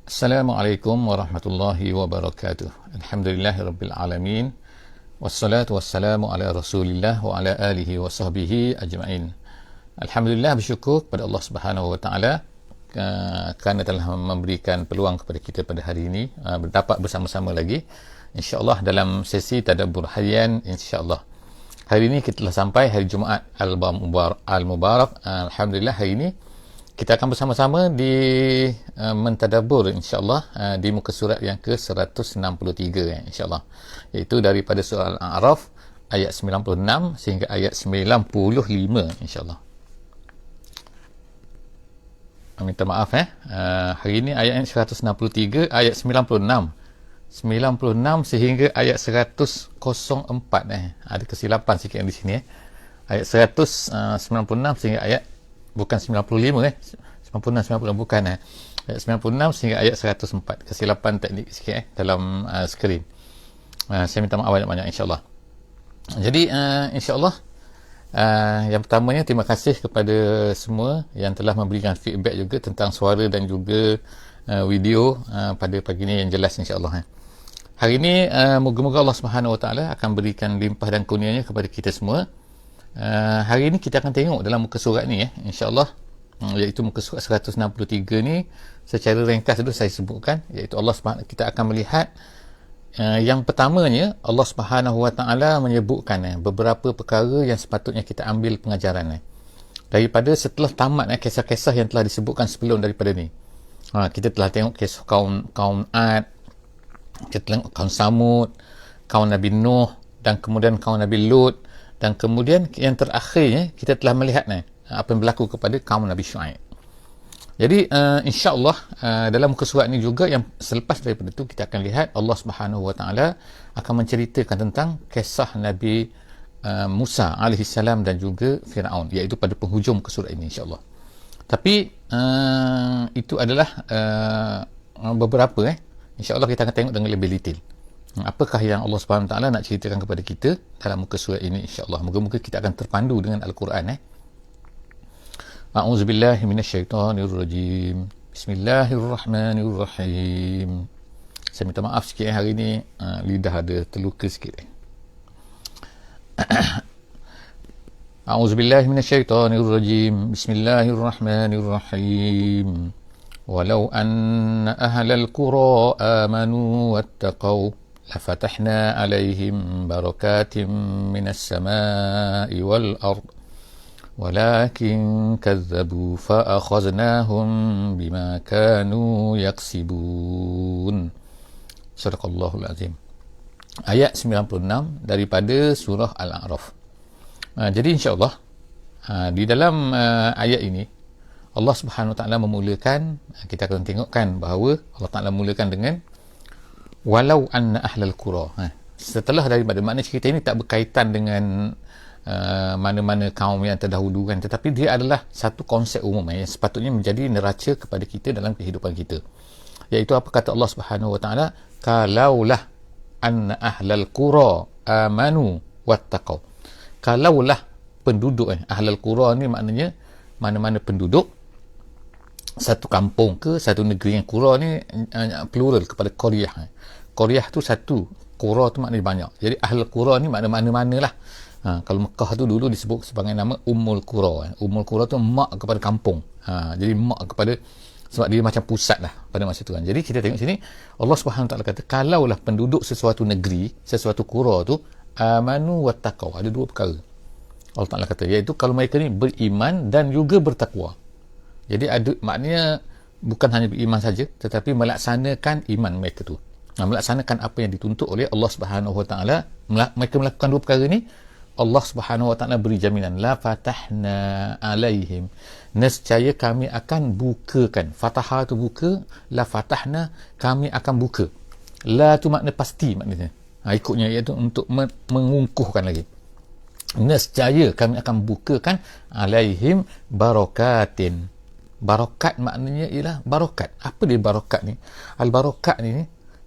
Assalamualaikum warahmatullahi wabarakatuh. Alhamdulillahirabbil alamin. Wassalatu wassalamu ala Rasulillah wa ala alihi wa sahbihi ajma'in. Alhamdulillah, bersyukur kepada Allah Subhanahu wa taala kerana telah memberikan peluang kepada kita pada hari ini berdapat bersama-sama lagi insya-Allah dalam sesi tadabbur harian insya-Allah. Hari ini kita telah sampai hari Jumaat Al-Mubarak. Alhamdulillah, hari ini kita akan bersama-sama di mentadabbur insya-Allah di muka surat yang ke-163 insya-Allah, iaitu daripada surah Al-A'raf ayat 96 sehingga ayat 95 insya-Allah. Minta maaf hari ini ayat 163 ayat 96 sehingga ayat 104 ada kesilapan sikit di sini ayat 196 sehingga ayat bukan 95 96 bukan ayat 96 sehingga ayat 104, kesilapan teknik sikit dalam skrin. Saya minta maaf banyak-banyak insya-Allah. Jadi insya-Allah yang pertamanya terima kasih kepada semua yang telah memberikan feedback juga tentang suara dan juga video pada pagi ini yang jelas insya-Allah. Hari ini moga-moga Allah Subhanahu Wa Taala akan berikan limpah dan kurnianya kepada kita semua. Hari ini kita akan tengok dalam muka surat ni insya-Allah, iaitu muka surat 163 ni secara ringkas dulu saya sebutkan, iaitu Allah Subhanahu, kita akan melihat yang pertamanya Allah Subhanahu Wa Taala menyebutkan beberapa perkara yang sepatutnya kita ambil pengajaran daripada setelah tamat kisah-kisah yang telah disebutkan sebelum daripada ni. Kita telah tengok kisah kaum Ad, kita tengok kaum Samud, kaum Nabi Nuh, dan kemudian kaum Nabi Lut, dan kemudian yang terakhirnya kita telah melihat apa yang berlaku kepada kaum Nabi Syuaib. Jadi insya-Allah dalam muka surat ni juga yang selepas daripada itu kita akan lihat Allah Subhanahu Wa Taala akan menceritakan tentang kisah Nabi Musa alaihi salam dan juga Firaun, iaitu pada penghujung muka surat ini insya-Allah. Tapi itu adalah beberapa insya-Allah kita akan tengok dengan lebih detail apakah yang Allah Subhanahu Wa Taala nak ceritakan kepada kita dalam muka surat ini insya-Allah. Moga-moga kita akan terpandu dengan Al-Quran. A'udzubillahi minasyaitonirrajim. Bismillahirrahmanirrahim. Saya minta maaf sikit hari ni lidah ada terluka sikit. A'udzubillahi minasyaitonirrajim. Bismillahirrahmanirrahim. Walau anna ahlal qura amanu wattaqau lafatahna alaihim barakatim minas samai wal ard walakin kazzabu fa'akhaznahum bima kanu yaksibun. Sadaqallahul azim. Ayat 96 daripada surah Al-A'raf. Jadi insya-Allah di dalam ayat ini Allah Subhanahu Wa Taala memulakan, kita akan tengokkan bahawa Allah Taala mulakan dengan walau anna ahlal qura. Setelah daripada makna cerita ini tak berkaitan dengan mana-mana kaum yang terdahulu tetapi dia adalah satu konsep umum yang sepatutnya menjadi neraca kepada kita dalam kehidupan kita, iaitu apa kata Allah Subhanahu Wa Taala, kalaulah anna ahlal qura amanu wattaqau. Kalaulah penduduk ahlal qura ni maknanya mana-mana penduduk satu kampung ke satu negeri. Yang qura ni plural kepada qaryah. Qaryah tu satu, qura tu maknanya banyak. Jadi ahlul qura ni makna mana-mana lah. Kalau Mekah tu dulu disebut sebagai nama Ummul Qura. Ummul Qura tu mak kepada kampung. Jadi mak kepada, sebab dia macam pusat lah pada masa tu Jadi kita tengok sini Allah Subhanahu Taala kata kalaulah penduduk sesuatu negeri, sesuatu qura tu amanu wattaqau, ada dua perkara Allah Taala kata, iaitu kalau mereka ni beriman dan juga bertakwa. Jadi ada maknanya bukan hanya beriman saja tetapi melaksanakan iman mereka tu. Melaksanakan apa yang dituntut oleh Allah Subhanahu Wa Taala. Mereka melakukan dua perkara ni, Allah Subhanahu Wa Taala beri jaminan, la fatahna alaihim, nescaya kami akan bukakan. Fatahah tu buka, la fatahna, kami akan buka. La tu makna pasti maknanya. Ikutnya iaitu untuk mengungkuhkan lagi. Nescaya kami akan bukakan alaihim barakatin. Barakat maknanya ialah barokat. Apa dia barokat ni? Al-barakat ni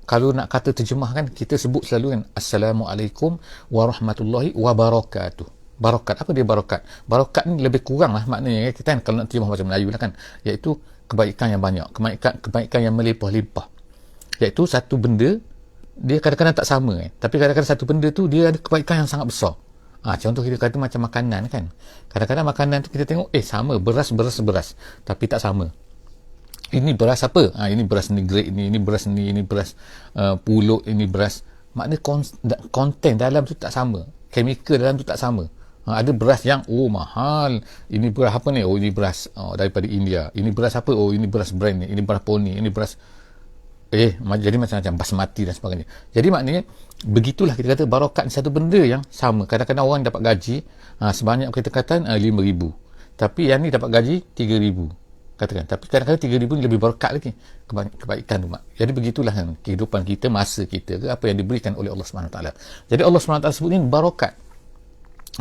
kalau nak kata terjemahkan, kita sebut selalu kan Assalamualaikum warahmatullahi wabarakatuh. Barokat, apa dia barokat? Barokat ni lebih kurang lah maknanya kita kan, kalau nak terjemah macam Melayu lah kan, iaitu kebaikan yang banyak, kebaikan yang melimpah-limpah. Iaitu satu benda dia kadang-kadang tak sama tapi kadang-kadang satu benda tu dia ada kebaikan yang sangat besar. Contoh kita kata macam makanan kan. Kadang-kadang makanan tu kita tengok sama, beras, tapi tak sama. Ini beras apa? Ini beras negeri ini beras ni, ini beras pulut, ini beras. Maknanya konten dalam tu tak sama. Chemical dalam tu tak sama. Ada beras yang mahal. Ini beras apa ni? Ini beras daripada India. Ini beras apa? Ini beras brand ni. Ini beras poni. Ini beras jadi macam-macam basmati dan sebagainya. Jadi maknanya begitulah kita kata barokat satu benda yang sama. Kadang-kadang orang dapat gaji sebanyak kita kata 5,000, tapi yang ni dapat gaji 3,000 katakan. Tapi kadang-kadang 3,000 ni lebih barokat lagi kebaikan tu. Jadi begitulah kan kehidupan kita, masa kita ke apa yang diberikan oleh Allah SWT. Jadi Allah SWT sebut ni barokat.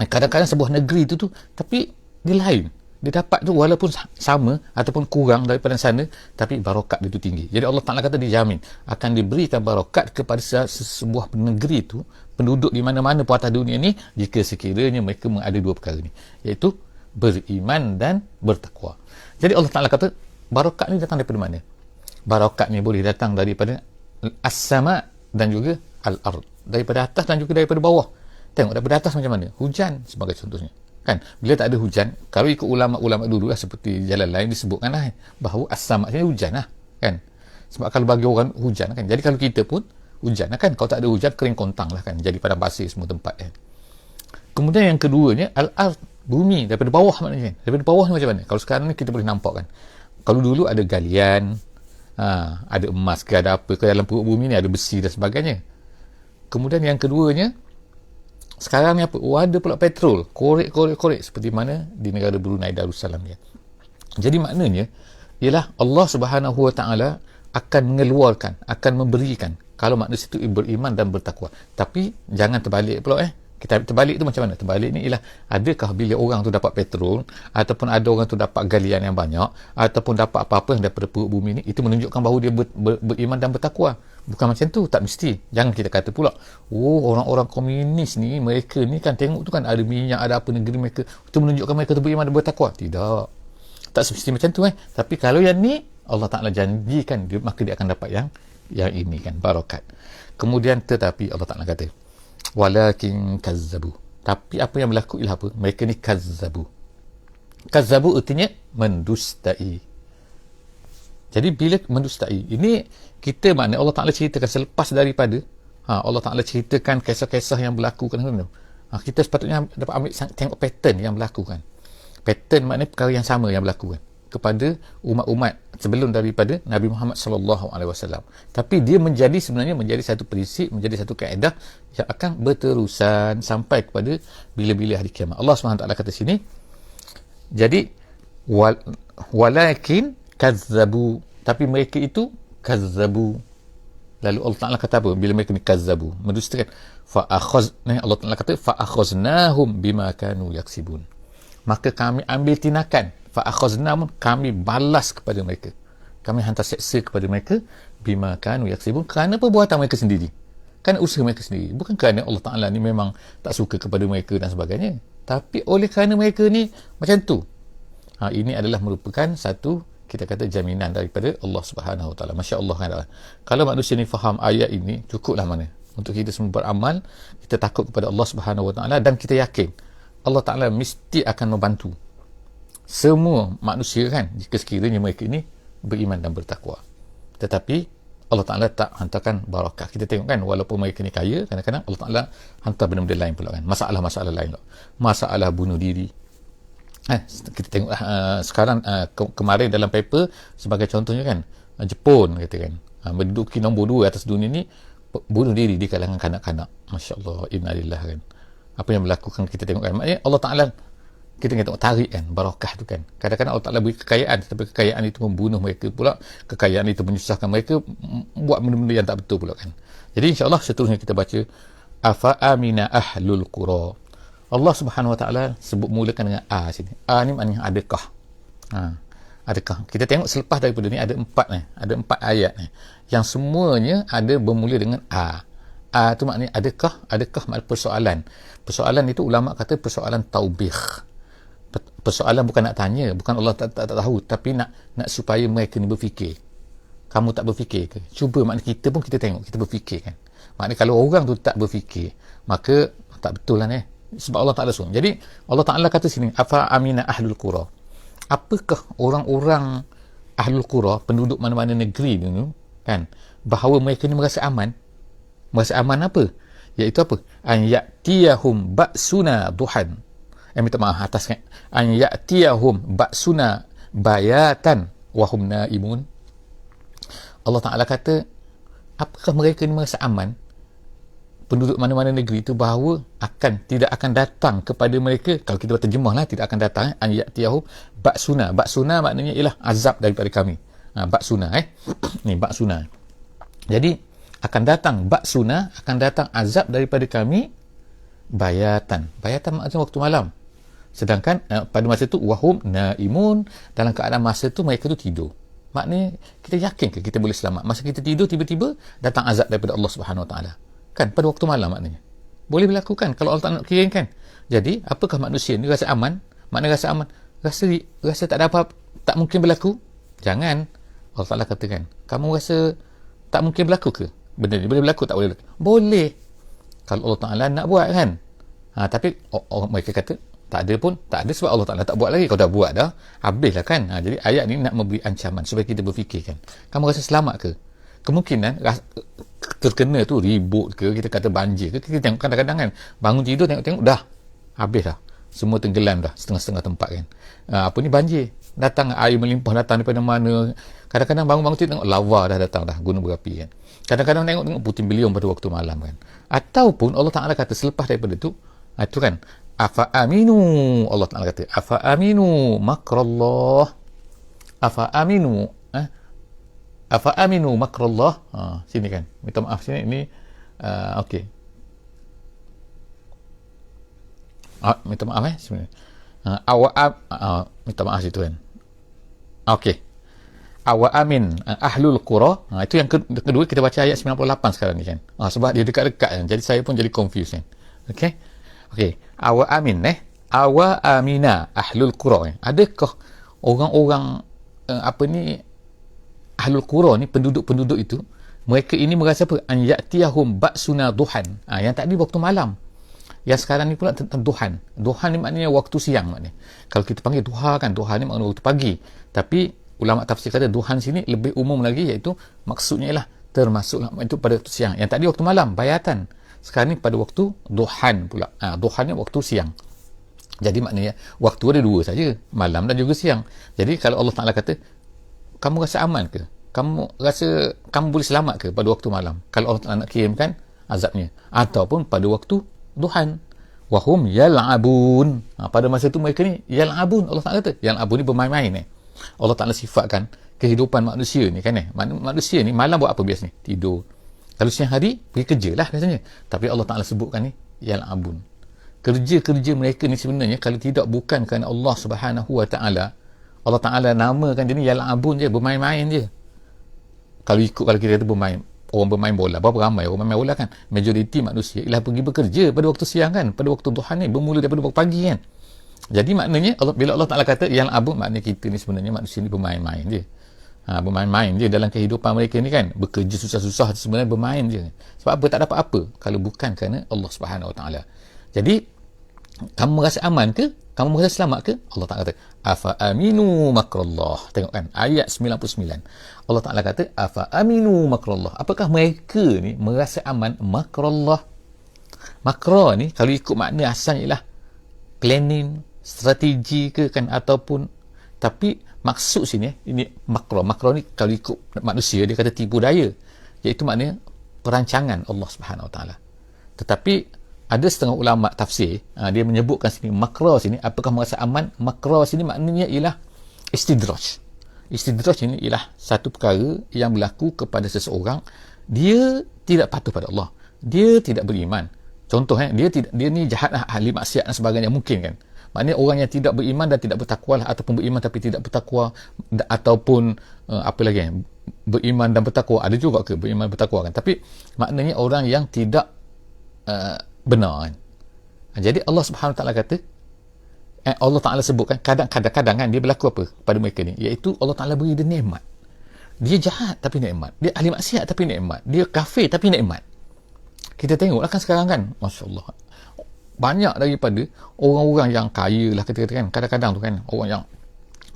Kadang-kadang sebuah negeri tu tapi dia lain. Dia dapat tu walaupun sama ataupun kurang daripada sana, tapi barokat dia tu tinggi. Jadi Allah Ta'ala kata dijamin akan diberikan barokat kepada sebuah negeri tu, penduduk di mana-mana pun atas dunia ni, jika sekiranya mereka ada dua perkara ni, iaitu beriman dan bertakwa. Jadi Allah Ta'ala kata barokat ni datang daripada mana? Barokat ni boleh datang daripada as-sama dan juga al-ard, daripada atas dan juga daripada bawah. Tengok daripada atas macam mana? Hujan sebagai contohnya kan. Bila tak ada hujan, kalau ikut ulama-ulama dulu seperti jalan lain disebutkan bahawa as-sama' ni hujan kan. Sebab kalau bagi orang hujan kan. Jadi kalau kita pun hujan kan. Kalau tak ada hujan, kering kontang kan. Jadi padang pasir semua tempat Kemudian yang keduanya al-ard, bumi daripada bawah maknanya. Daripada bawah ni macam mana? Kalau sekarang ni kita boleh nampak kan. Kalau dulu ada galian, ada emas ke, ada apa ke dalam perut bumi ni, ada besi dan sebagainya. Kemudian yang keduanya, sekarang ni apa? Ada pula petrol, korek seperti mana di negara Brunei Darussalam dia. Jadi maknanya ialah Allah Subhanahu Wa Taala akan mengeluarkan, akan memberikan kalau manusia itu beriman dan bertakwa. Tapi jangan terbalik pula Kita terbalik tu macam mana? Terbalik ni ialah, adakah bila orang tu dapat petrol ataupun ada orang tu dapat galian yang banyak ataupun dapat apa-apa daripada perut bumi ni, itu menunjukkan bahawa dia beriman dan bertakwa? Bukan macam tu, tak mesti. Jangan kita kata pula orang-orang komunis ni, mereka ni kan tengok tu kan ada minyak, ada apa negeri mereka, itu menunjukkan mereka tu beriman dan bertakwa. Tidak, tak semesti macam tu Tapi kalau yang ni Allah Ta'ala janjikan maka dia akan dapat yang ini kan, barokat. Kemudian tetapi Allah Ta'ala kata walakin kazzabu, tapi apa yang berlaku ialah apa? Mereka ni kazzabu artinya mendustai. Jadi bila mendustai ini, kita maknanya Allah Ta'ala ceritakan selepas daripada Allah Ta'ala ceritakan kisah-kisah yang berlaku kan, kita sepatutnya dapat ambil tengok pattern yang berlaku kan. Pattern maknanya perkara yang sama yang berlaku kan kepada umat-umat sebelum daripada Nabi Muhammad SAW. Tapi dia sebenarnya menjadi satu prinsip, menjadi satu kaedah yang akan berterusan sampai kepada bila-bila hari kiamat. Allah SWT kata sini, jadi walakin kazzabu, tapi mereka itu kazzabu. Lalu Allah Ta'ala kata apa bila mereka ni kazzabu, mendustakan? Allah Ta'ala kata fa'akhaznahum bima kanu yaksibun, maka kami ambil tindakan, fa'akhaznahum, kami balas kepada mereka, kami hantar seksa kepada mereka, bima kanu yaksibun, kerana perbuatan mereka sendiri, kerana usaha mereka sendiri, bukan kerana Allah Ta'ala ni memang tak suka kepada mereka dan sebagainya, tapi oleh kerana mereka ni macam tu. Ini adalah merupakan satu, kita kata, jaminan daripada Allah Subhanahu Wa Taala. Masya-Allah kan. Kalau manusia ni faham ayat ini, cukuplah mana untuk kita semua beramal, kita takut kepada Allah Subhanahu Wa Taala, dan kita yakin Allah Ta'ala mesti akan membantu semua manusia kan, jika sekiranya mereka ini beriman dan bertakwa. Tetapi Allah Ta'ala tak hantarkan barakah. Kita tengok kan, walaupun mereka ni kaya, kadang-kadang Allah Ta'ala hantar benda-benda lain pula kan, masalah-masalah lain pula, masalah bunuh diri. Kita tengok sekarang kemarin dalam paper sebagai contohnya kan, Jepun kata kan, menduduki nombor 2 atas dunia ni, bunuh diri di kalangan kanak-kanak. Masya-Allah, innalillah kan. Apa yang berlaku kan, kita tengok kan, maknanya Allah Ta'ala, kita tengok tarik kan, barakah tu kan. Kadang-kadang Allah Ta'ala beri kekayaan, tapi kekayaan itu membunuh mereka pula, kekayaan itu menyusahkan mereka, buat benda-benda yang tak betul pula kan. Jadi insya-Allah seterusnya kita baca afa amina ahlul qura. Allah Subhanahu Wa Taala sebut mulakan dengan a sini. A ni maknanya adakah. Adakah. Kita tengok selepas daripada ni ada 4 ayat yang semuanya ada bermula dengan a. A tu maknanya adakah maknanya persoalan. Persoalan itu ulama kata persoalan taubih. persoalan bukan nak tanya, bukan Allah tak tahu, tapi nak supaya mereka ni berfikir. Kamu tak berfikir ke? Cuba, maknanya kita pun kita tengok, kita berfikir kan. Maknanya kalau orang tu tak berfikir, maka tak betul lah sebab Allah Ta'ala suruh. Jadi Allah Ta'ala kata sini, afa amina ahlul qura, apakah orang-orang ahlul qura, penduduk mana-mana negeri dulu kan, bahawa mereka ni merasa aman. Merasa aman apa? Iaitu apa? An ya'tiyahum ba'suna duhan. Minta maaf atas kan. An ya'tiyahum ba'suna bayatan wahum naimun. Allah Ta'ala kata, apakah mereka ni merasa aman, penduduk mana-mana negeri itu, bahawa tidak akan datang kepada mereka, kalau kita terjemahlah, tidak akan datang, an ya'tiyahum ba'suna. Ba'suna maknanya ialah azab daripada kami. Ba'suna ni ba'suna. Jadi akan datang ba'suna, akan datang azab daripada kami bayatan. Bayatan maknanya waktu malam. Sedangkan pada masa itu wahum naimun, dalam keadaan masa itu mereka tu tidur. Maknanya kita yakin ke kita boleh selamat? Masa kita tidur, tiba-tiba datang azab daripada Allah Subhanahu Wa Taala. Kan pada waktu malam maknanya. Boleh berlaku kan kalau Allah tak nak kirim kan. Jadi apakah manusia ni rasa aman? Maknanya rasa aman, rasa tak ada apa, tak mungkin berlaku? Jangan. Allah Taala katakan, kamu rasa tak mungkin berlaku ke? Benda ni boleh berlaku, tak boleh berlaku? Boleh. Kalau Allah Taala nak buat kan. Tapi mereka kata tak ada pun, tak ada sebab Allah Ta'ala tak buat lagi. Kalau dah buat dah, habislah kan. Jadi ayat ni nak memberi ancaman supaya kita berfikirkan. Kamu rasa selamat ke? Kemungkinan terkena tu ribut ke, kita kata banjir ke, kita tengok kadang-kadang kan, bangun tidur tengok-tengok dah habis dah, semua tenggelam dah, setengah-setengah tempat kan. Apa ni banjir, datang air melimpah, datang daripada mana. Kadang-kadang bangun-bangun tidur tengok lava dah datang dah, gunung berapi kan. Kadang-kadang tengok puting beliung pada waktu malam kan. Ataupun Allah Ta'ala kata selepas daripada tu, itu kan, afa aminu, Allah Ta'ala kata afa aminu makrallah, afa aminu afa aminu makrallah. Sini kan, minta maaf sini ini okey, minta maaf sebenarnya minta maaf situ kan. Okey, awa amin ahlul qura. Itu yang kedua, kita baca ayat 98 sekarang ni kan. Sebab dia dekat-dekat kan, jadi saya pun jadi confused kan. Okey, awa amin awa amina ahlul qura. Adakah orang-orang ahlul qura ni, penduduk-penduduk itu, mereka ini merasa apa? An ya'tiyahum ba'suna duhan. Yang tadi waktu malam, yang sekarang ni pula tentang duhan. Duhan ni maknanya waktu siang maknanya. Kalau kita panggil duha kan, duha ni maknanya waktu pagi. Tapi ulama tafsir kata duhan sini lebih umum lagi, iaitu maksudnya ialah termasuklah itu pada waktu siang. Yang tadi waktu malam, bayatan. Sekarang ni pada waktu duhan pula. Duhan ni waktu siang. Jadi maknanya waktu ada dua saja, malam dan juga siang. Jadi kalau Allah Ta'ala kata, kamu rasa aman ke? Kamu rasa kamu boleh selamat ke pada waktu malam? Kalau Allah Ta'ala nak kirimkan azabnya. Ataupun pada waktu duhan. Wahum yal'abun. Pada masa itu mereka ni yal'abun. Allah Ta'ala kata, yal'abun ni bermain-main. Allah Ta'ala sifatkan kehidupan manusia ni kan. Manusia ni malam buat apa biasanya? Tidur. Kalau siang hari, pergi kerja lah biasanya. Tapi Allah Ta'ala sebutkan ni, yal'abun. Kerja-kerja mereka ni sebenarnya, kalau tidak bukan kerana Allah Subhanahu Wa Ta'ala, Allah Ta'ala namakan dia ni yal'abun je, bermain-main je. Kalau kita kata bermain, orang bermain bola, berapa ramai orang bermain bola kan? Majoriti manusia ialah pergi bekerja pada waktu siang kan, pada waktu duhan ni, bermula daripada pagi kan. Jadi maknanya, bila Allah Ta'ala kata yal'abun, maknanya kita ni sebenarnya manusia ni bermain-main je. Bermain-main je dalam kehidupan mereka ni kan. Bekerja susah-susah sebenarnya bermain je. Sebab apa? Tak dapat apa kalau bukan kerana Allah Subhanahu Wa Ta'ala. Jadi kamu merasa aman ke? Kamu merasa selamat ke? Allah Ta'ala kata afa aminu makrallah. Tengok kan ayat 99. Allah Ta'ala kata afa aminu makrallah. Apakah mereka ni merasa aman makrallah? Makra ni kalau ikut makna asalnya ialah planning, strategi ke kan, ataupun, tapi maksud sini ini makro ni kalau ikut manusia dia kata tipu daya, iaitu maknanya perancangan Allah Subhanahu Wa Taala. Tetapi ada setengah ulama tafsir, dia menyebutkan sini makro sini, apakah merasa aman? Makro sini maknanya ialah istidraj. Istidraj ini ialah satu perkara yang berlaku kepada seseorang, dia tidak patuh pada Allah, dia tidak beriman. Contoh dia ni jahat, ahli maksiat dan sebagainya, mungkin kan. Maknanya orang yang tidak beriman dan tidak bertakwa lah, ataupun beriman tapi tidak bertakwa, ataupun apa lagi, beriman dan bertakwa, ada juga ke beriman bertakwa kan, tapi maknanya orang yang tidak benar kan. Jadi Allah Subhanahu Wa Taala kata Allah Ta'ala sebutkan kadang-kadang kan dia berlaku apa pada mereka ni, iaitu Allah Ta'ala beri dia nikmat. Dia jahat tapi nikmat, dia ahli maksiat tapi nikmat, dia kafir tapi nikmat. Kita tengoklah kan sekarang kan, Masya Allah, banyak daripada orang-orang yang kaya lah kita katakan, kadang-kadang tu kan, orang yang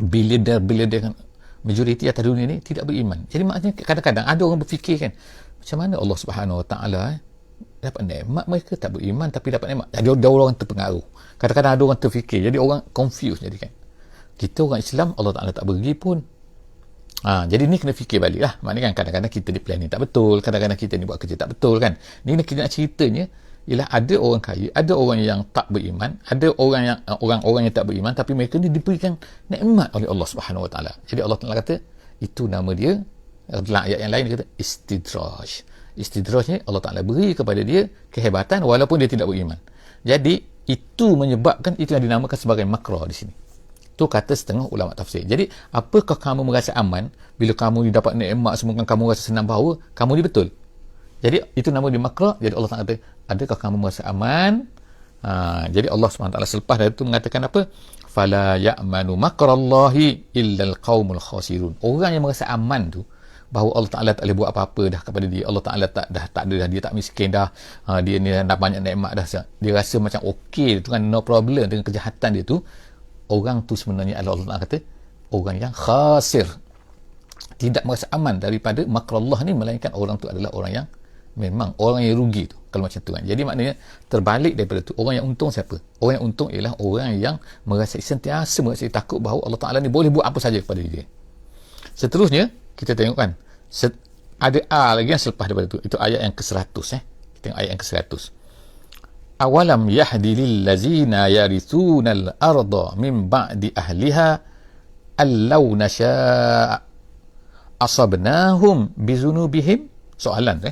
biliarder kan, majoriti atas dunia ni tidak beriman. Jadi maknanya kadang-kadang ada orang berfikir kan, macam mana Allah Subhanahu Wa Ta'ala dapat nikmat, mereka tak beriman tapi dapat nikmat. Jadi ada orang terpengaruh, kadang-kadang ada orang terfikir, jadi orang confused. Jadi kan kita orang Islam, Allah Ta'ala tak beri pun. Jadi ni kena fikir balik lah. Maknanya kan kadang-kadang kita ni planning tak betul, kadang-kadang kita ni buat kerja tak betul kan. Ni kita nak ceritanya ialah ada orang kaya, ada orang yang tak beriman, ada orang yang tak beriman tapi mereka ni diberikan nikmat oleh Allah Subhanahu Wa Ta'ala. Jadi Allah Ta'ala kata itu nama dia, dalam ayat yang lain dia kata istidraj. Istidrajnya Allah Ta'ala beri kepada dia kehebatan walaupun dia tidak beriman. Jadi itu menyebabkan, itu yang dinamakan sebagai makrah di sini. Tu kata setengah ulama tafsir. Jadi apakah kamu merasa aman bila kamu ni dapat nikmat semua, kan kamu rasa senang bahawa kamu ni betul. Jadi itu nama dia makrah. Jadi Allah Ta'ala kata, adakah kamu merasa aman? Jadi Allah SWT selepas dari itu mengatakan apa? Fala ya'manu makrallahi illal qaumul khasirun. Orang yang merasa aman tu bahawa Allah Ta'ala tak boleh buat apa-apa dah kepada dia, Allah Ta'ala tak ada dah, dia tak miskin dah, dia ni dah banyak nikmat dah, dia rasa macam okey tu kan, no problem dengan kejahatan dia tu, orang tu sebenarnya Allah Ta'ala kata orang yang khasir, tidak merasa aman daripada makrullah ni, melainkan orang tu adalah orang yang memang orang yang rugi tu kalau macam tu kan. Jadi maknanya terbalik daripada tu, orang yang untung siapa? Orang yang untung ialah orang yang merasa sentiasa merasa takut bahawa Allah Ta'ala ni boleh buat apa saja kepada dia. Seterusnya kita tengok kan, ada lagi yang selepas daripada tu, itu ayat yang ke-100. Kita tengok ayat yang ke-100. Awalam yahdi lillazina yarithunal arda min ba'di ahliha allau nasha' asabnahum bizunubihim. Soalan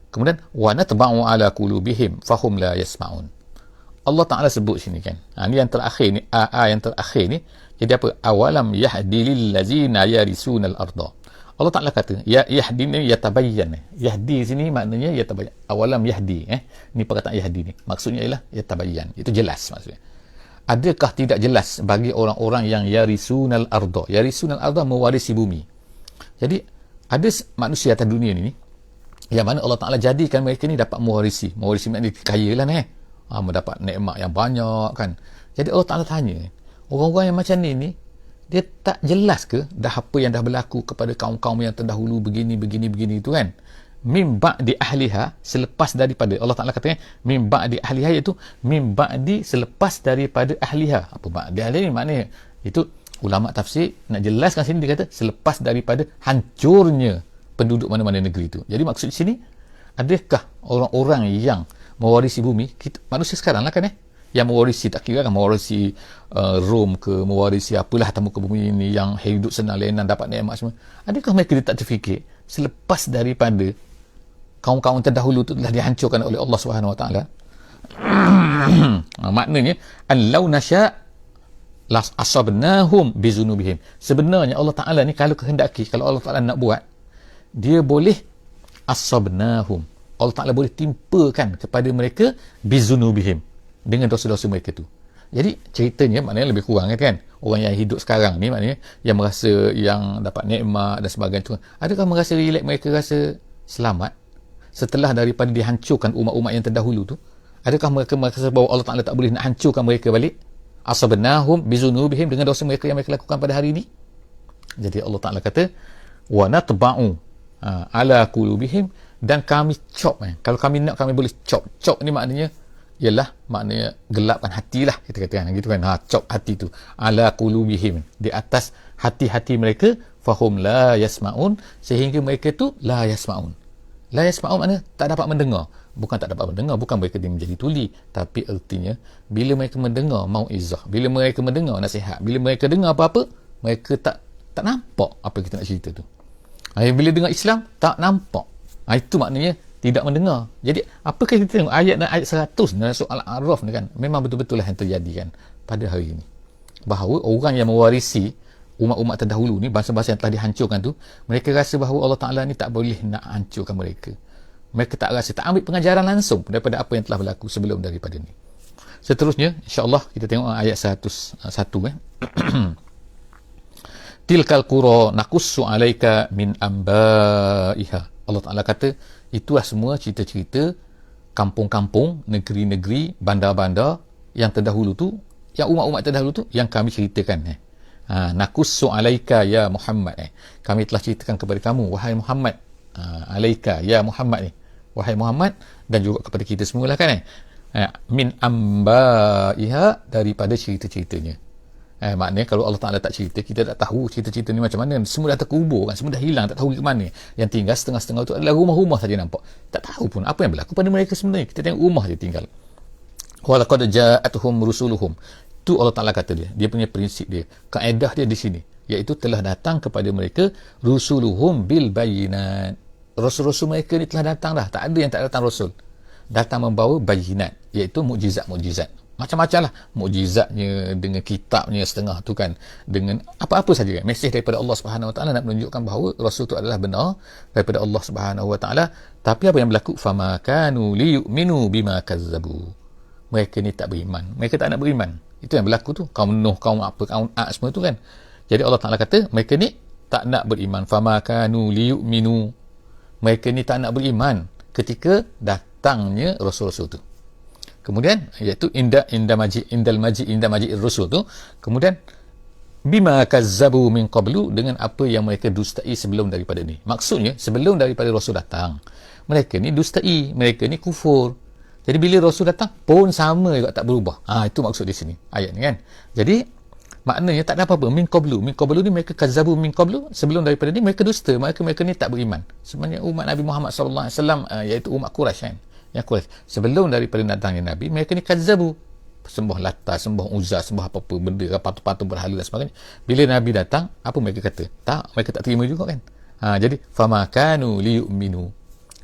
kemudian wa natba'u ala qulubihim fahum la yasma'un. Allah Ta'ala sebut sini kan, ni yang terakhir ni, yang terakhir ni. Jadi apa? Awalam yahdi lillazina yarithunal arda. Allah Ta'ala kata, yahdi ni yatabayyan. Yahdi sini maknanya yatabayyan. Awalam yahdi. Ni perkataan yahdi ni. Maksudnya ialah yatabayyan. Itu jelas maksudnya. Adakah tidak jelas bagi orang-orang yang yarisunal arda? Yarisunal arda, mewarisi bumi. Jadi, ada manusia atas dunia ni, yang mana Allah Ta'ala jadikan mereka ni dapat mewarisi. Mewarisi maknanya kaya lah ni. Mendapat nikmat yang banyak kan. Jadi Allah Ta'ala tanya, orang-orang yang macam ni, dia tak jelas ke dah apa yang dah berlaku kepada kaum-kaum yang terdahulu begini tu kan. Mim ba'di ahliha, selepas daripada, Allah Ta'ala katanya mim ba'di ahliha, iaitu mim ba'di, selepas daripada ahliha. Apa ba'di ahliha ni maknanya? Itu ulama tafsir nak jelaskan sini, dia kata selepas daripada hancurnya penduduk mana-mana negeri itu. Jadi maksud sini, adakah orang-orang yang mewarisi bumi, manusia sekarang lah kan yang mewarisi, tak kira kan mewarisi Rom ke, mewarisi apalah tamu ke bumi ini yang hidup senang lenan, dapat nikmat semua. Adakah mereka tak terfikir selepas daripada kaum-kaum terdahulu itu telah dihancurkan oleh Allah Subhanahu Wa Ta'ala? Maknanya allau nasya' las asabnahum bizunubihim. Sebenarnya Allah Ta'ala ni kalau kehendaki, kalau Allah Ta'ala nak buat, dia boleh asabnahum, Allah Ta'ala boleh timpakan kepada mereka bizunubihim, dengan dosa-dosa mereka tu. Jadi ceritanya maknanya lebih kurang kan, orang yang hidup sekarang ni maknanya yang merasa yang dapat nikmat dan sebagainya tu, adakah merasa relax, mereka rasa selamat setelah daripada dihancurkan umat-umat yang terdahulu tu? Adakah mereka merasa bahawa Allah Ta'ala tak boleh nak hancurkan mereka balik? Asabnahum bizunubihim, dengan dosa mereka yang mereka lakukan pada hari ini. Jadi Allah Ta'ala kata wa natba'u ala qulubihim, dan kami chop. Kalau kami nak, kami boleh chop. Chop ni maknanya ialah maknanya gelapkan hati lah, kita katakan gitu kan. Chop hati tu, ala qulubihim, di atas hati-hati mereka, fahum la yasma'un, sehingga mereka tu la yasma'un. La yasma'un maknanya tak dapat mendengar. Bukan tak dapat mendengar, bukan mereka dia menjadi tuli, tapi artinya bila mereka mendengar mau'izah, bila mereka mendengar nasihat, bila mereka dengar apa-apa, mereka tak nampak apa kita nak cerita tu. Bila dengar Islam tak nampak, itu maknanya tidak mendengar. Jadi apakah kita tengok ayat 100 dalam surah Al-A'raf ni kan, memang betul-betul lah yang terjadi kan pada hari ini, bahawa orang yang mewarisi umat-umat terdahulu ni, bangsa-bangsa yang telah dihancurkan tu, mereka rasa bahawa Allah Ta'ala ni tak boleh nak hancurkan mereka. Mereka tak rasa, tak ambil pengajaran langsung daripada apa yang telah berlaku sebelum daripada ni. Seterusnya insya-Allah kita tengok ayat 101 tilkal qura naqussu alaika min ambaiha. Allah Taala kata itulah semua cerita-cerita kampung-kampung, negeri-negeri, bandar-bandar yang terdahulu tu, yang umat-umat terdahulu tu yang kami ceritakan. Naqussu alaika ya Muhammad. Kami telah ceritakan kepada kamu wahai Muhammad. Alaika ya Muhammad ni. Wahai Muhammad, dan juga kepada kita semualah kan. Min ambaiha, daripada cerita-ceritanya. Maknanya kalau Allah Ta'ala tak cerita, kita tak tahu cerita-cerita ni macam mana. Semua dah terkubur kan, semua dah hilang, tak tahu ke mana. Yang tinggal setengah-setengah tu adalah rumah-rumah saja nampak. Tak tahu pun apa yang berlaku pada mereka sebenarnya. Kita tengok rumah je tinggal. Walaqad ja'atuhum rusuluhum. Tu Allah Ta'ala kata dia punya prinsip dia, kaedah dia di sini, iaitu telah datang kepada mereka rusuluhum bil bayinat. Rasul-rasul mereka ni telah datang dah, tak ada yang tak datang rasul. Datang membawa bayinat, iaitu mukjizat-mukjizat. Macam-macam lah mukjizatnya, dengan kitabnya setengah tu kan, dengan apa-apa saja kan, mesej daripada Allah Subhanahu Wa Taala nak menunjukkan bahawa rasul tu adalah benar daripada Allah Subhanahu Wa Taala. Tapi apa yang berlaku, fama kanu liyu'minu bima kazzabu. Mereka ni tak beriman, mereka tak nak beriman. Itu yang berlaku tu, kaum Nuh, kaum apa, kaum Ad semua tu kan. Jadi Allah Taala kata mereka ni tak nak beriman, fama kanu liyu'minu. Mereka ni tak nak beriman ketika datangnya rasul-rasul tu. Kemudian iaitu indal maji rasul tu, kemudian bima kazzabu min qablu, dengan apa yang mereka dustai sebelum daripada ni. Maksudnya sebelum daripada rasul datang, mereka ni dustai, mereka ni kufur. Jadi bila rasul datang pun sama juga, tak berubah. Itu maksud di sini ayat ni kan. Jadi maknanya tak ada apa-apa. Min qablu ni mereka kazzabu min qablu, sebelum daripada ni mereka dusta, mereka ni tak beriman. Sebenarnya umat Nabi Muhammad sallallahu alaihi wasallam, iaitu umat Quraisy kan. Yang Quraisy sebelum daripada datangnya Nabi, mereka ni kazzabu, sembah Lata, sembah Uzza, sembah apa-apa benda, patung-patung berhala dan sebagainya. Bila Nabi datang, apa mereka kata? Tak, mereka tak terima juga kan. Jadi fama kanu liyu'minu,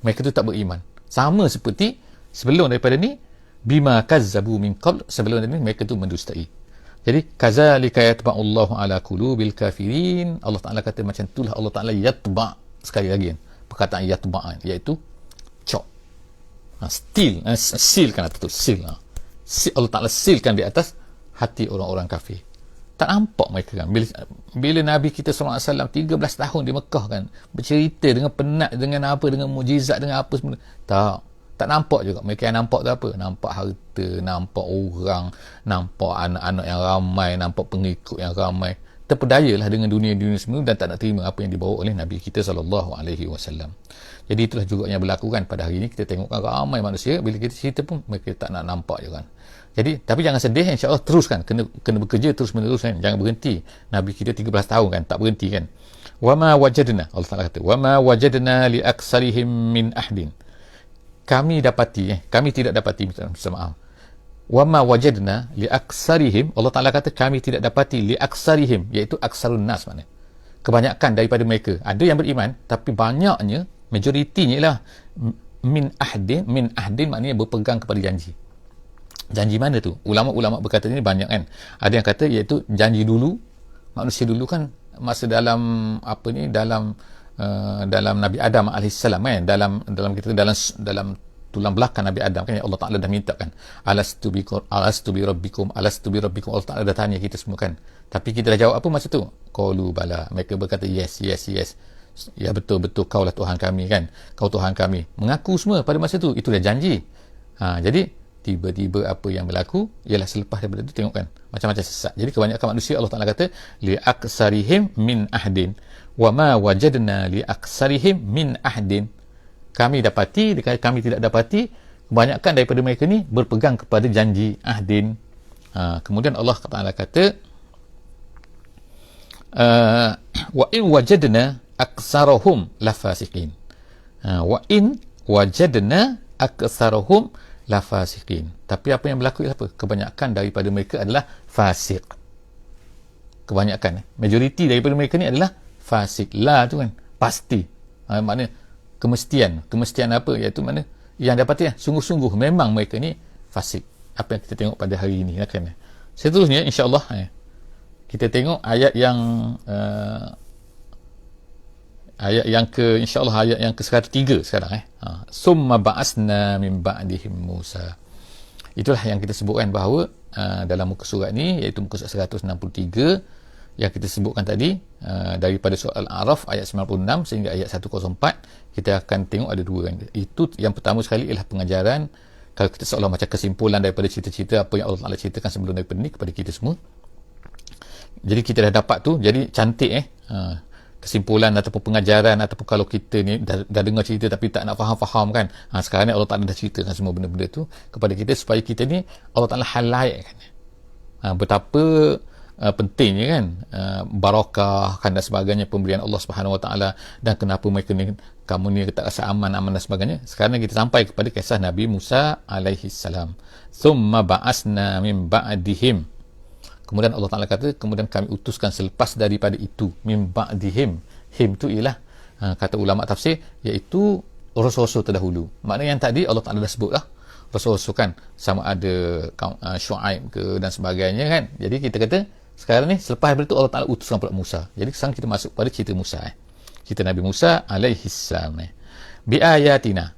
mereka tu tak beriman. Sama seperti sebelum daripada ni, bima kazzabu min qabl, sebelum daripada ni mereka tu mendustai. Jadi kazalika yatba'ullahu ala qulubil kafirin. Allah Taala kata macam itulah Allah Taala yatba', sekali lagi kan, perkataan yatba' iaitu cop, sealkan atau seal. Allah Taala sealkan di atas hati orang-orang kafir. Tak nampak mereka kan. Bila Nabi kita SAW 13 tahun di Mekah kan, bercerita dengan penat, dengan apa, dengan mujizat, dengan apa semua, tak nampak juga. Mereka yang nampak tu apa? Nampak harta, nampak orang, nampak anak-anak yang ramai, nampak pengikut yang ramai. Terpedayalah dengan dunia-dunia semua dan tak nak terima apa yang dibawa oleh Nabi kita SAW. Jadi itulah juga yang berlaku kan pada hari ini. Kita tengokkan ramai manusia, bila kita cerita pun mereka tak nak nampak je kan. Jadi tapi jangan sedih, insya-Allah teruskan, kena bekerja terus menerus kan, jangan berhenti. Nabi kita 13 tahun kan, tak berhenti kan. Wama wajadna, Allah Taala kata, wama wajadna li aksarihim min ahdin. Kami tidak dapati, minta maaf. Wama wajadna li aksarihim, Allah Taala kata kami tidak dapati li aksarihim, iaitu aksarun nas, maknanya kebanyakan daripada mereka. Ada yang beriman, tapi banyaknya, majoritinya lah min ahdin maknanya berpegang kepada janji. Janji mana tu? Ulama-ulama berkata ni banyak kan. Ada yang kata iaitu janji dulu. Manusia dulu kan masa dalam dalam Nabi Adam alaihissalam kan, dalam tulang belakang Nabi Adam kan, Allah Taala dah minta kan, alastu bi rabbikum, Allah Taala dah tanya kita semua kan. Tapi kita dah jawab apa masa tu? Qalu bala. Mereka berkata yes. Ya betul kaulah Tuhan kami kan. Kau Tuhan kami. Mengaku semua pada masa tu, itu dah janji. Jadi tiba-tiba apa yang berlaku ialah selepas daripada itu, tengok kan, macam-macam sesat. Jadi kebanyakan manusia, Allah Taala kata li aksarihim min ahdin wa ma wajadna li aksarihim min ahdin. Kami tidak dapati kebanyakan daripada mereka ni berpegang kepada janji ahdin. Kemudian Allah Taala kata wa in wajadna aksarahum lafasiqin. Wa in wajadna aksarahum lafasiqin. Tapi apa yang berlaku ialah apa? Kebanyakan daripada mereka adalah fasik. Kebanyakan, majoriti daripada mereka ni adalah fasik. La tu kan pasti, maknanya kemestian apa, iaitu mana yang dapati sungguh-sungguh memang mereka ni fasik. Apa yang kita tengok pada hari ini kan. Seterusnya insya-Allah kita tengok ayat yang ke, insya-Allah ayat yang ke-103 sekarang. Summa ba'asna min ba'dihim Musa. Itulah yang kita sebutkan bahawa dalam muka surat ni, iaitu muka surat 163 yang kita sebutkan tadi, daripada surah Al-A'raf ayat 96 sehingga ayat 104, kita akan tengok ada dua kan. Itu yang pertama sekali ialah pengajaran, kalau kita seolah macam kesimpulan daripada cerita-cerita apa yang Allah Ta'ala ceritakan sebelum daripada ni kepada kita semua. Jadi kita dah dapat tu, jadi cantik kesimpulan ataupun pengajaran, ataupun kalau kita ni dah dengar cerita tapi tak nak faham kan, sekarang ni Allah Ta'ala dah ceritakan semua benda-benda tu kepada kita supaya kita ni Allah Ta'ala highlightkan betapa pentingnya kan, barakah kan dan sebagainya pemberian Allah Subhanahu Wa Ta'ala, dan kenapa mereka ni, kamu ni tak rasa aman dan sebagainya. Sekarang kita sampai kepada kisah Nabi Musa alaihi salam. Thumma ba'asna min ba'dihim, kemudian Allah Ta'ala kata, kemudian kami utuskan selepas daripada itu, min ba'dihim. Him tu ialah kata ulama tafsir, iaitu rasul-rasul terdahulu. Maknanya yang tadi Allah Ta'ala dah sebut lah, rasul-rasul kan, sama ada Syuaib ke dan sebagainya kan. Jadi kita kata sekarang ni selepas daripada itu Allah Ta'ala utuskan pula Musa. Jadi sekarang kita masuk pada cerita Musa, cerita Nabi Musa alaihi salam, bi ayatina,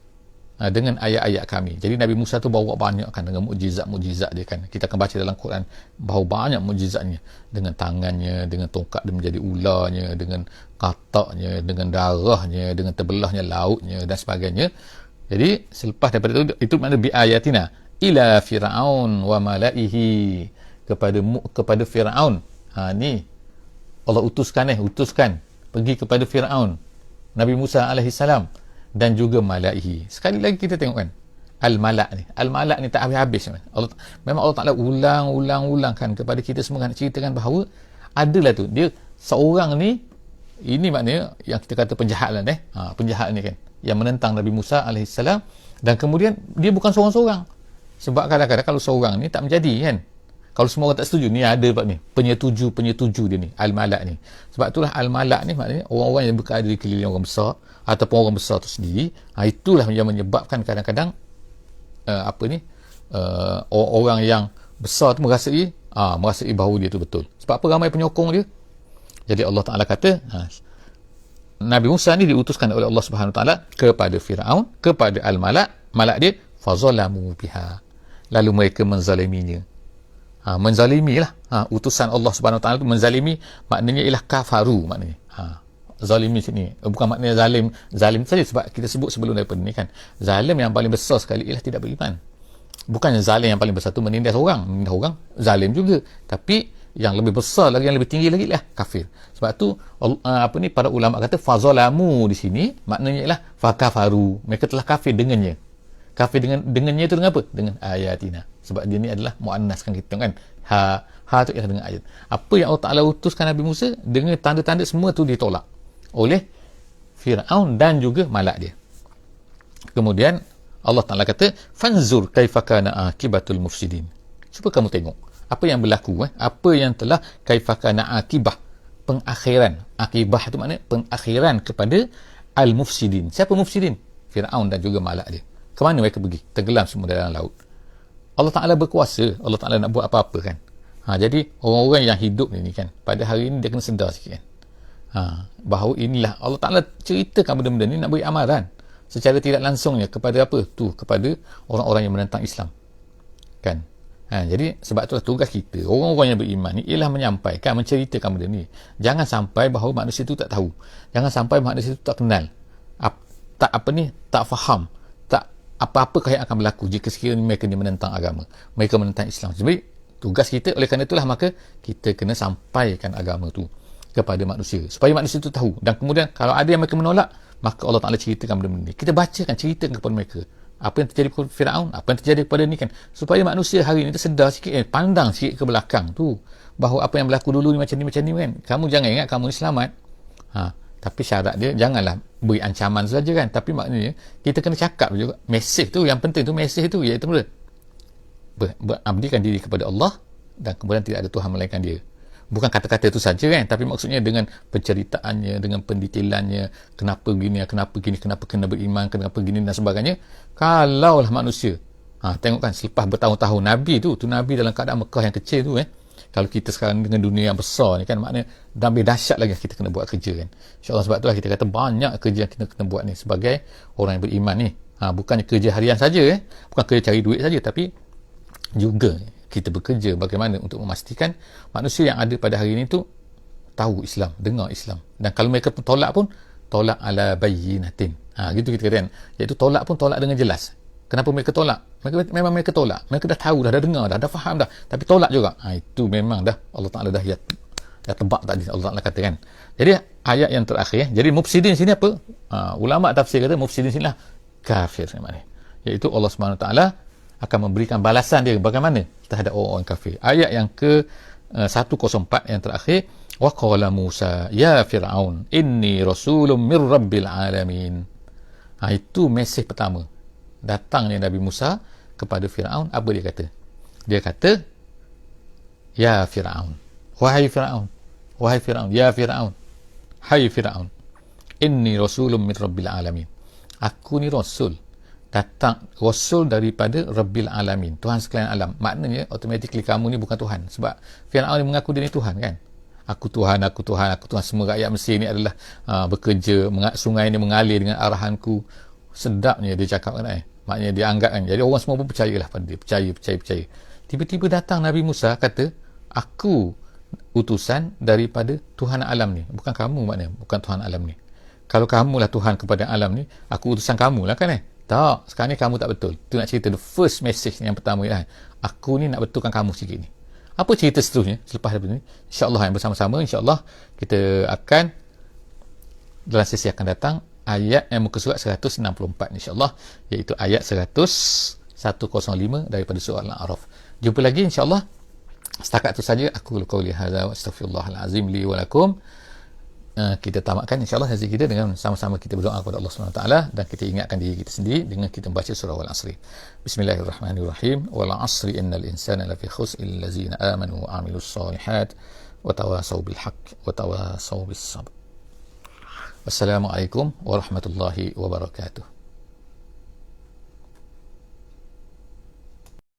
dengan ayat-ayat kami. Jadi Nabi Musa tu bawa banyak kan, dengan mukjizat-mukjizat dia kan. Kita akan baca dalam Quran bahawa banyak mukjizatnya, dengan tangannya, dengan tongkat dia menjadi ularnya, dengan kataknya, dengan darahnya, dengan terbelahnya lautnya dan sebagainya. Jadi selepas daripada itu makna bi ayatina ila fir'aun wa malaihi, kepada Firaun. Ni Allah utuskan pergi kepada Firaun, Nabi Musa alaihi salam, dan juga malaihi. Sekali lagi kita tengok kan, al-malak ni tak habis-habis kan. Memang Allah Ta'ala ulang kan kepada kita semua kan, ceritakan bahawa adalah tu dia seorang ni, ini maknanya yang kita kata penjahat lah penjahat ni kan, yang menentang Nabi Musa alaihi salam. Dan kemudian dia bukan seorang-seorang, sebab kadang-kadang kalau seorang ni tak menjadi kan, kalau semua orang tak setuju, ni ada sebab ni penyetuju dia ni, al-malak ni. Sebab itulah al-malak ni maknanya orang-orang yang berada di keliling orang besar ataupun orang besar tu sendiri. Itulah yang menyebabkan kadang-kadang orang yang besar tu merasai bahawa dia tu betul. Sebab apa? Ramai penyokong dia. Jadi Allah Ta'ala kata, Nabi Musa ni diutuskan oleh Allah Subhanahu Wa Ta'ala kepada Firaun, kepada al-malak, malak dia, fazalamu biha, lalu mereka menzaliminya. Menzalimi lah, utusan Allah Subhanahu Wa Ta'ala tu menzalimi, maknanya ialah kafaru, maknanya zalimi sini bukan maknanya zalim saja, sebab kita sebut sebelum daripada ni kan, zalim yang paling besar sekali ialah tidak beriman. Bukannya zalim yang paling besar tu menindas orang zalim juga, tapi yang lebih besar lagi, yang lebih tinggi lagi lah kafir. Sebab tu para ulama kata fazalamu di sini maknanya ialah fakafaru, mereka telah kafir dengannya. Kafir dengannya itu dengan apa? Dengan ayatina. Sebab dia ni adalah muannas kan, kita kan, ha tu ialah dengan ayat. Apa yang Allah Ta'ala utuskan Nabi Musa, dengan tanda-tanda semua tu ditolak oleh Firaun dan juga malak dia. Kemudian Allah Ta'ala kata, fanzur kaifa kana akibatul mufsidin. Cuba kamu tengok apa yang berlaku, apa yang telah kaifa kana akibah, pengakhiran. Akibah itu maknanya pengakhiran kepada al-mufsidin. Siapa mufsidin? Firaun dan juga malak dia. Ke mana mereka pergi? Tenggelam semua dalam laut. Allah Ta'ala berkuasa, Allah Ta'ala nak buat apa-apa kan. Jadi orang-orang yang hidup ni kan, pada hari ini dia kena sedar sikit kan, bahawa inilah Allah Ta'ala ceritakan benda-benda ni nak beri amaran secara tidak langsungnya kepada apa tu, kepada orang-orang yang menentang Islam kan. Jadi sebab itulah tugas kita orang-orang yang beriman ni ialah menyampaikan, menceritakan benda ni. Jangan sampai bahawa manusia tu tak tahu, jangan sampai manusia tu tak kenal, tak faham, tak apa-apakah yang akan berlaku jika sekiranya mereka ni menentang agama, mereka menentang Islam. Jadi tugas kita, oleh kerana itulah maka kita kena sampaikan agama tu kepada manusia supaya manusia tu tahu. Dan kemudian kalau ada yang mereka menolak, maka Allah Ta'ala ceritakan benda-benda ni, kita bacakan, ceritakan kepada mereka apa yang terjadi kepada Firaun, apa yang terjadi kepada ni kan, supaya manusia hari ni tersedar sikit, pandang sikit ke belakang tu, bahawa apa yang berlaku dulu ni macam ni kan. Kamu jangan ingat kamu ni selamat, tapi syarat dia janganlah beri ancaman saja kan, tapi maknanya kita kena cakap juga mesej tu. Yang penting tu mesej tu, iaitu berabdikan diri kepada Allah dan kemudian tidak ada Tuhan melainkan dia. Bukan kata-kata itu saja kan, tapi maksudnya dengan penceritaannya, dengan pendetailannya, kenapa gini, kenapa kena beriman, kenapa gini dan sebagainya. Kalaulah manusia tengok kan, selepas bertahun-tahun Nabi tu Nabi dalam keadaan Mekah yang kecil tu kalau kita sekarang dengan dunia yang besar ni kan, maknanya lebih dahsyat lagi kita kena buat kerja kan. InsyaAllah sebab itulah kita kata banyak kerja yang kita kena buat ni sebagai orang yang beriman ni. Bukannya kerja harian saja bukan kerja cari duit saja, tapi juga kita bekerja bagaimana untuk memastikan manusia yang ada pada hari ini tu tahu Islam, dengar Islam, dan kalau mereka pun tolak ala bayyinatin. Gitu kita katakan, iaitu tolak pun tolak dengan jelas. Kenapa mereka tolak? Memang mereka tolak, mereka dah tahu, dah dengar, dah faham dah, tapi tolak juga. Itu memang dah Allah Ta'ala dah tebak tadi, Allah Ta'ala katakan. Jadi ayat yang terakhir, jadi mufsidin sini apa? Ulama tafsir kata mufsidin sini lah kafir, iaitu Allah Subhanahu Ta'ala akan memberikan balasan dia bagaimana terhadap orang kafir. Ayat yang ke 104 yang terakhir, wa qala Musa ya Fir'aun inni rasulun min rabbil alamin. Itu mesej pertama datangnya Nabi Musa kepada Fir'aun. Apa dia kata? Dia kata, ya Fir'aun, wahai Fir'aun, wahai Fir'aun, ya Fir'aun, hai Fir'aun, inni rasulun min rabbil alamin. Aku ni rasul, datang rasul daripada Rabbil Alamin, Tuhan sekalian alam. Maknanya automatically kamu ni bukan Tuhan, sebab Fir'aun ni mengaku dia ni Tuhan kan. Aku Tuhan, aku Tuhan, aku Tuhan. Semua rakyat Mesir ni adalah bekerja, sungai ni mengalir dengan arahanku. Sedapnya dia cakap kan, maknanya dia anggap kan. Jadi orang semua pun percayalah pada dia, percaya. Tiba-tiba datang Nabi Musa kata, aku utusan daripada Tuhan alam ni, bukan kamu. Maknanya bukan Tuhan alam ni. Kalau kamulah Tuhan kepada alam ni, aku utusan kamu lah kan. Tak, sekarang ni kamu tak betul. Tu nak cerita the first message yang pertama kan. Aku ni nak betulkan kamu sikit ni. Apa cerita seterusnya selepas daripada ni? InsyaAllah yang bersama-sama, insyaAllah kita akan dalam sesi akan datang ayat yang muka surat 164 insyaAllah, iaitu ayat 105 daripada surah Al-A'raf. Jumpa lagi insyaAllah. Setakat itu saja aku qauli hadza wa astaghfirullahal azim li wa lakum. Kita tamatkan insyaAllah hasil kita dengan sama-sama kita berdoa kepada Allah SWT, dan kita ingatkan diri kita sendiri dengan kita membaca surah Al-Asri. Bismillahirrahmanirrahim. Wal asri innal insana lafi khusr illa allazina amanu wa amilus solihat wa tawasaw bil haqq wa tawasaw bis sabr. Wassalamualaikum warahmatullahi wabarakatuh.